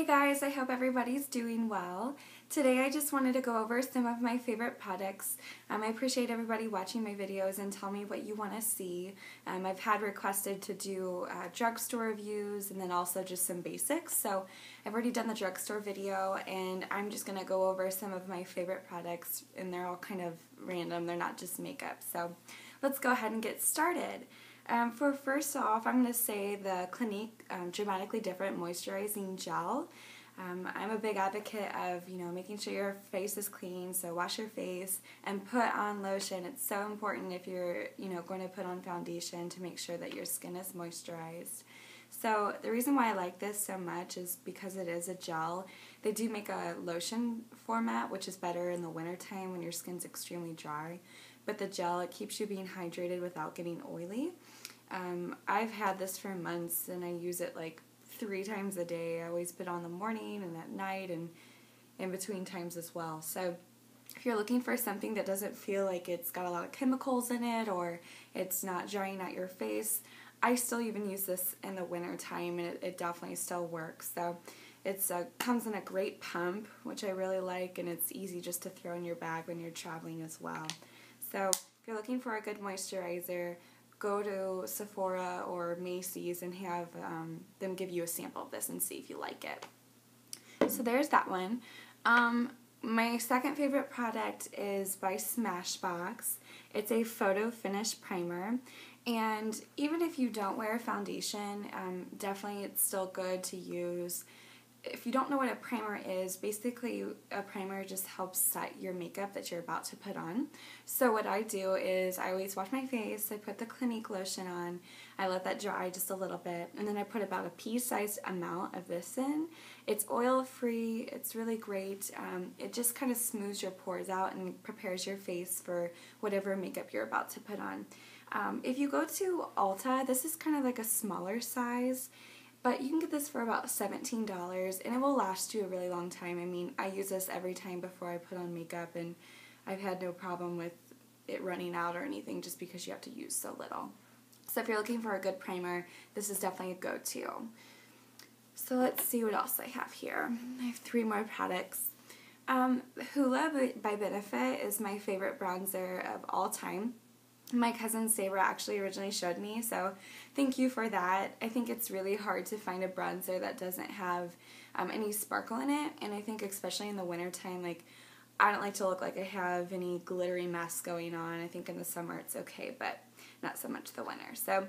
Hey guys, I hope everybody's doing well. Today I just wanted to go over some of my favorite products. I appreciate everybody watching my videos and tell me what you want to see. I've had requested to do drugstore reviews and then also just some basics. So I've already done the drugstore video and I'm just going to go over some of my favorite products, and they're all kind of random. They're not just makeup. So let's go ahead and get started. For first off, I'm going to say the Clinique Dramatically Different Moisturizing Gel. I'm a big advocate of, making sure your face is clean, so wash your face and put on lotion. It's so important if you're, going to put on foundation to make sure that your skin is moisturized. So the reason why I like this so much is because it is a gel. They do make a lotion format, which is better in the wintertime when your skin's extremely dry. But the gel, it keeps you being hydrated without getting oily. I've had this for months and I use it like 3 times a day. I always put it on in the morning and at night and in between times as well. So if you're looking for something that doesn't feel like it's got a lot of chemicals in it or it's not drying out your face, I still even use this in the winter time and it definitely still works. So it comes in a great pump, which I really like, and it's easy just to throw in your bag when you're traveling as well. So if you're looking for a good moisturizer, go to Sephora or Macy's and have them give you a sample of this and see if you like it. So there's that one. My second favorite product is by Smashbox. It's a photo finish primer, and even if you don't wear foundation, definitely it's still good to use. If you don't know what a primer is, basically a primer just helps set your makeup that you're about to put on. So what I do is I always wash my face, I put the Clinique lotion on, I let that dry just a little bit, and then I put about a pea-sized amount of this in. It's oil-free, it's really great. It just kind of smooths your pores out and prepares your face for whatever makeup you're about to put on. If you go to Ulta, this is kind of like a smaller size. But you can get this for about $17 and it will last you a really long time. I mean, I use this every time before I put on makeup and I've had no problem with it running out or anything just because you have to use so little. So if you're looking for a good primer, this is definitely a go-to. So let's see what else I have here. I have 3 more products. Hoola by Benefit is my favorite bronzer of all time. My cousin Sabra actually originally showed me, so thank you for that. I think it's really hard to find a bronzer that doesn't have any sparkle in it, and I think especially in the wintertime, like, I don't like to look like I have any glittery mess going on. I think in the summer it's okay, but not so much the winter. So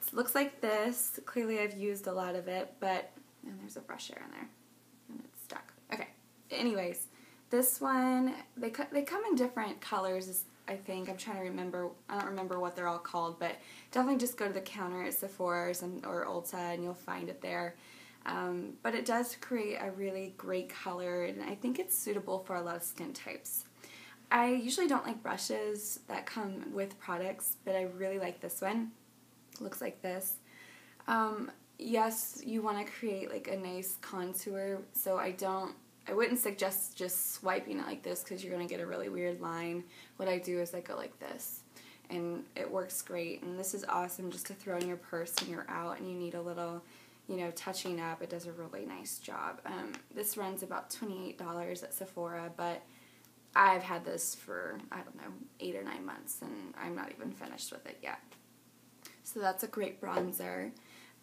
it looks like this. Clearly I've used a lot of it, but, and there's a brush here in there, and it's stuck. Okay, anyways, this one, they come in different colors, I think. I'm trying to remember. I don't remember what they're all called, but definitely just go to the counter at Sephora or Ulta and you'll find it there. But it does create a really great color, and I think it's suitable for a lot of skin types. I usually don't like brushes that come with products, but I really like this one. It looks like this. Yes, you want to create like a nice contour, so I wouldn't suggest just swiping it like this because you're going to get a really weird line. What I do is I go like this, and it works great. And this is awesome just to throw in your purse when you're out and you need a little, touching up. It does a really nice job. This runs about $28 at Sephora, but I've had this for, 8 or 9 months, and I'm not even finished with it yet. So that's a great bronzer.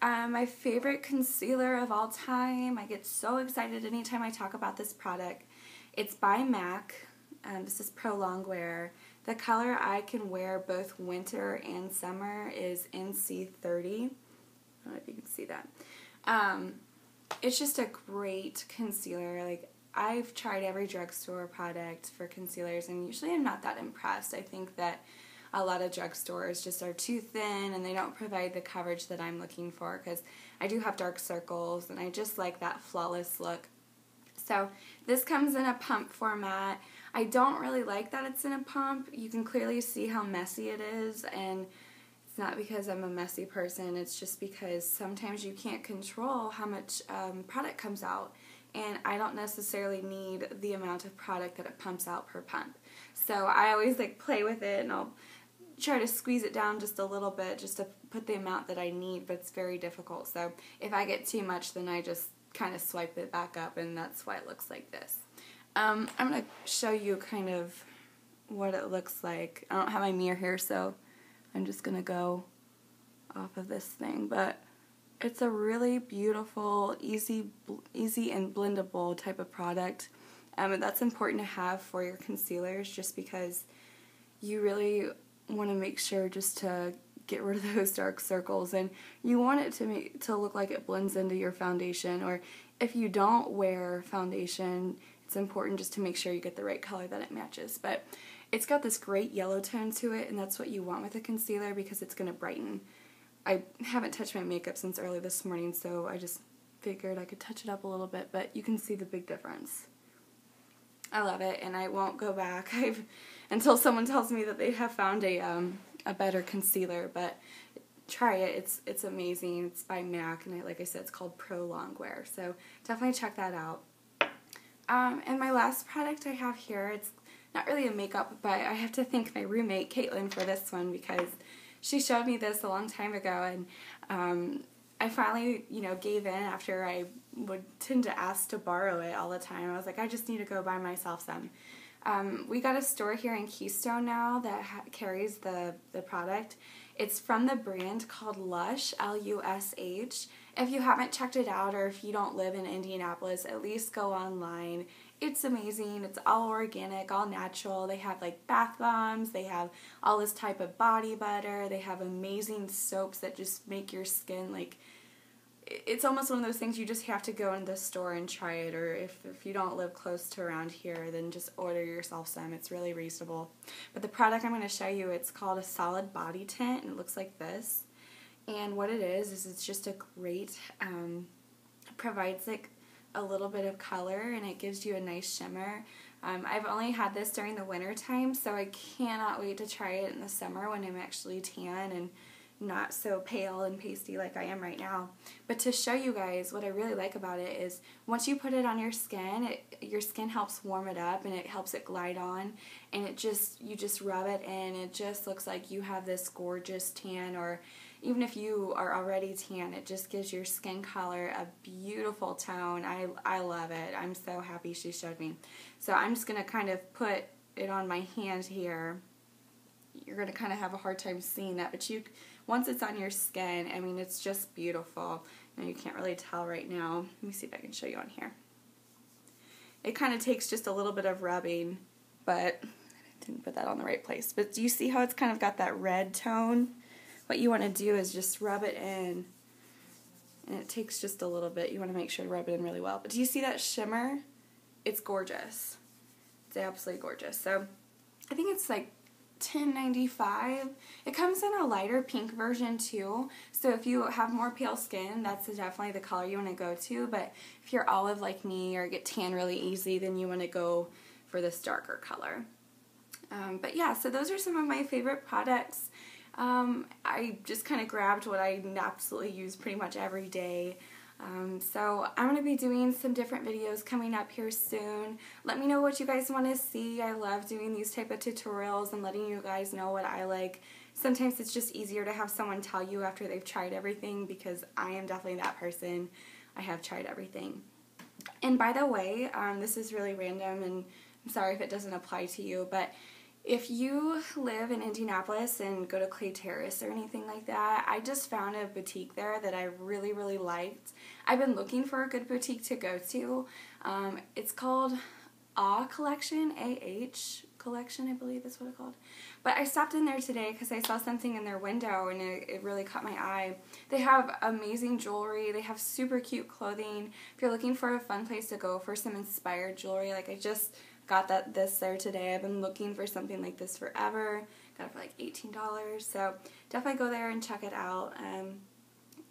My favorite concealer of all time. I get so excited anytime I talk about this product. It's by MAC. This is Pro Longwear. The color I can wear both winter and summer is NC30. I don't know if you can see that. It's just a great concealer. Like, I've tried every drugstore product for concealers, and usually I'm not that impressed. I think that a lot of drugstores just are too thin and they don't provide the coverage that I'm looking for, because I do have dark circles and I just like that flawless look. So this comes in a pump format. I don't really like that it's in a pump. You can clearly see how messy it is, and it's not because I'm a messy person, it's just because sometimes you can't control how much product comes out, and I don't necessarily need the amount of product that it pumps out per pump. So I always play with it, and I'll try to squeeze it down just a little bit just to put the amount that I need, but it's very difficult. So if I get too much, then I just kind of swipe it back up, and that's why it looks like this. I'm going to show you kind of what it looks like. I don't have my mirror here, so I'm just going to go off of this thing, but it's a really beautiful, easy and blendable type of product. And that's important to have for your concealers, just because you really want to make sure just to get rid of those dark circles, and you want it to look like it blends into your foundation. Or if you don't wear foundation, it's important just to make sure you get the right color that it matches. But it's got this great yellow tone to it, and that's what you want with a concealer because it's going to brighten. I haven't touched my makeup since early this morning, so I just figured I could touch it up a little bit, but you can see the big difference. I love it, and I won't go back until someone tells me that they have found a better concealer, but try it. It's amazing. It's by MAC, and like I said, it's called Pro Longwear, so definitely check that out. And my last product I have here, it's not really a makeup, but I have to thank my roommate, Caitlin, for this one, because she showed me this a long time ago, and I finally, gave in after I would tend to ask to borrow it all the time. I was like, I just need to go buy myself some. We got a store here in Keystone now that carries the product. It's from the brand called Lush, L-U-S-H. If you haven't checked it out, or if you don't live in Indianapolis, at least go online. It's amazing. It's all organic, all natural. They have like bath bombs. They have all this type of body butter. They have amazing soaps that just make your skin like, it's almost one of those things you just have to go in the store and try it, or if you don't live close to around here, then just order yourself some. It's really reasonable. But the product I'm going to show you, it's called a Solid Body Tint, and it looks like this. And what it is it's just a great, provides like a little bit of color, and it gives you a nice shimmer. I've only had this during the winter time, so I cannot wait to try it in the summer when I'm actually tan and not so pale and pasty like I am right now. But to show you guys what I really like about it is once you put it on your skin, your skin helps warm it up, and it helps it glide on, and you just rub it in. It just looks like you have this gorgeous tan, or even if you are already tan, it just gives your skin color a beautiful tone. I love it. I'm so happy she showed me. So I'm just going to kind of put it on my hand here. You're going to kind of have a hard time seeing that, but once it's on your skin, I mean, it's just beautiful. Now you can't really tell right now. Let me see if I can show you on here. It kind of takes just a little bit of rubbing, but I didn't put that on the right place. But do you see how it's kind of got that red tone? What you want to do is just rub it in, and it takes just a little bit. You want to make sure to rub it in really well. But do you see that shimmer? It's gorgeous. It's absolutely gorgeous. So I think it's like $10.95. It comes in a lighter pink version too, so if you have more pale skin, that's definitely the color you want to go to. But if you're olive like me or get tan really easy, then you want to go for this darker color. But yeah, so those are some of my favorite products. I just kind of grabbed what I absolutely use pretty much every day. So I'm going to be doing some different videos coming up here soon. Let me know what you guys want to see. I love doing these type of tutorials and letting you guys know what I like. Sometimes it's just easier to have someone tell you after they've tried everything, because I am definitely that person. I have tried everything. And by the way, this is really random, and I'm sorry if it doesn't apply to you, but if you live in Indianapolis and go to Clay Terrace or anything like that, I just found a boutique there that I really, really liked. I've been looking for a good boutique to go to. It's called AH Collection, A-H Collection, I believe that's what it's called. But I stopped in there today because I saw something in their window, and it really caught my eye. They have amazing jewelry. They have super cute clothing. If you're looking for a fun place to go for some inspired jewelry, like I just got this there today. I've been looking for something like this forever. Got it for like $18. So definitely go there and check it out.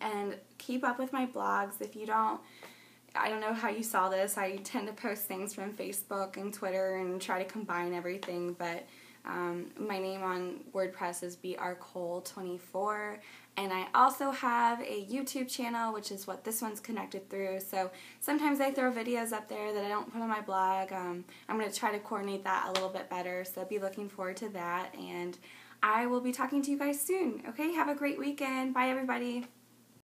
And keep up with my blogs. If you don't, I don't know how you saw this. I tend to post things from Facebook and Twitter and try to combine everything. But my name on WordPress is brcole24. And I also have a YouTube channel, which is what this one's connected through. So sometimes I throw videos up there that I don't put on my blog. I'm going to try to coordinate that a little bit better, so be looking forward to that. And I will be talking to you guys soon. Okay, have a great weekend. Bye, everybody.